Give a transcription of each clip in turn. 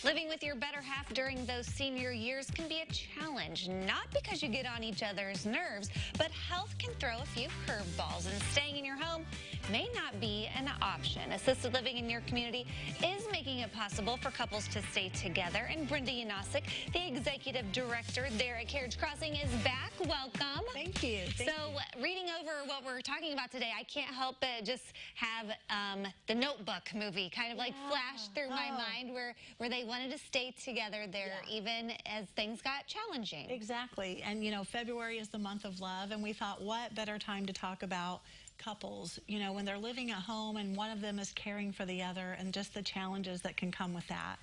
Living with your better half during those senior years can be a challenge, not because you get on each other's nerves, but health can throw a few curveballs, and staying in your home may not be an option. Assisted living in your community is making it possible for couples to stay together, and Brenda Yanosic, the executive director there at Carriage Crossing, is back. Welcome. Thank you. Reading over what we're talking about today, I can't help but just have the Notebook movie kind of like flash through my mind where they wanted to stay together there even as things got challenging. Exactly. And, you know, February is the month of love, and we thought, what better time to talk about couples, you know, when they're living at home and one of them is caring for the other, and just the challenges that can come with that.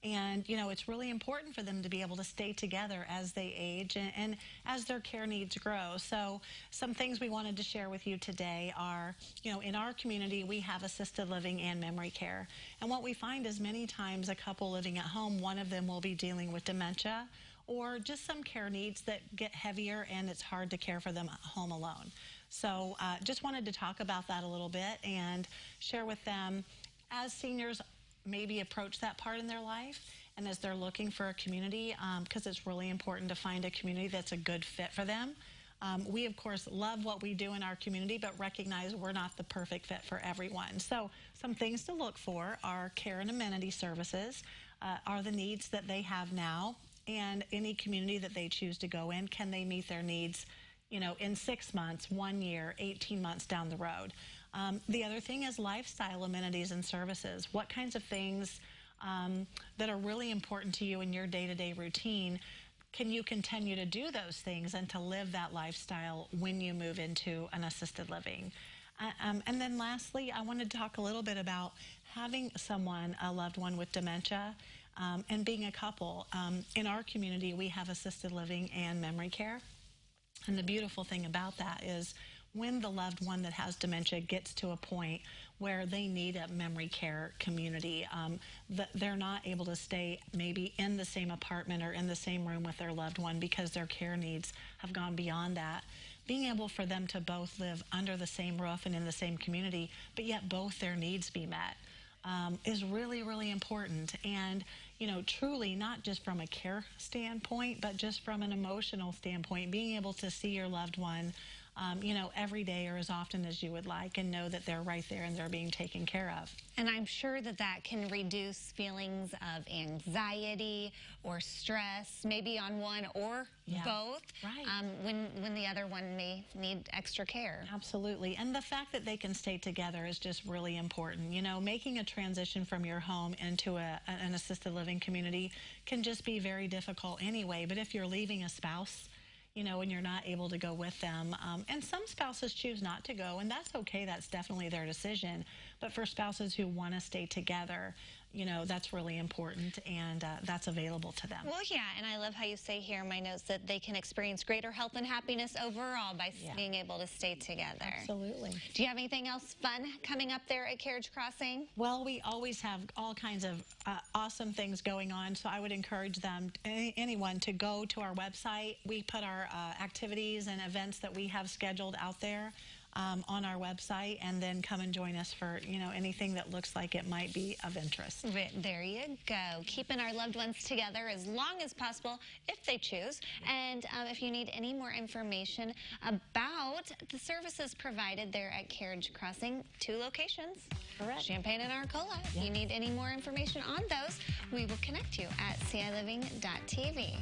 And, you know, it's really important for them to be able to stay together as they age and as their care needs grow. So some things we wanted to share with you today are, you know, in our community, we have assisted living and memory care. And what we find is many times a couple living at home, one of them will be dealing with dementia or just some care needs that get heavier, and it's hard to care for them at home alone. So just wanted to talk about that a little bit and share with them as seniors maybe approach that part in their life, and as they're looking for a community, because it's really important to find a community that's a good fit for them. We, of course, love what we do in our community, but recognize we're not the perfect fit for everyone. So some things to look for are care and amenity services, are the needs that they have now, and any community that they choose to go in, can they meet their needs, you know, in 6 months, 1 year, 18 months down the road. The other thing is lifestyle amenities and services. What kinds of things that are really important to you in your day-to-day routine, can you continue to do those things and to live that lifestyle when you move into an assisted living? And then lastly, I wanted to talk a little bit about having someone, a loved one with dementia, and being a couple. In our community, we have assisted living and memory care. And the beautiful thing about that is when the loved one that has dementia gets to a point where they need a memory care community, they're not able to stay maybe in the same apartment or in the same room with their loved one because their care needs have gone beyond that. Being able for them to both live under the same roof and in the same community, but yet both their needs be met, is really, really important. And, you know, truly not just from a care standpoint, but just from an emotional standpoint, being able to see your loved one, you know, every day or as often as you would like, and know that they're right there and they're being taken care of. And I'm sure that that can reduce feelings of anxiety or stress, maybe on one or both, when the other one may need extra care. Absolutely. And the fact that they can stay together is just really important. You know, making a transition from your home into an assisted living community can just be very difficult anyway. But if you're leaving a spouse, you know, and you're not able to go with them. And some spouses choose not to go, and that's okay. That's definitely their decision. But for spouses who want to stay together, you know, that's really important, and that's available to them. Well, yeah, and I love how you say here in my notes that they can experience greater health and happiness overall by being able to stay together. Absolutely. Do you have anything else fun coming up there at Carriage Crossing? Well, we always have all kinds of awesome things going on, so I would encourage them, anyone, to go to our website. We put our activities and events that we have scheduled out there on our website, and then come and join us for, you know, anything that looks like it might be of interest. There you go. Keeping our loved ones together as long as possible if they choose. And if you need any more information about the services provided there at Carriage Crossing, 2 locations, Correct. Champaign and Arcola. If you need any more information on those, we will connect you at ciliving.tv.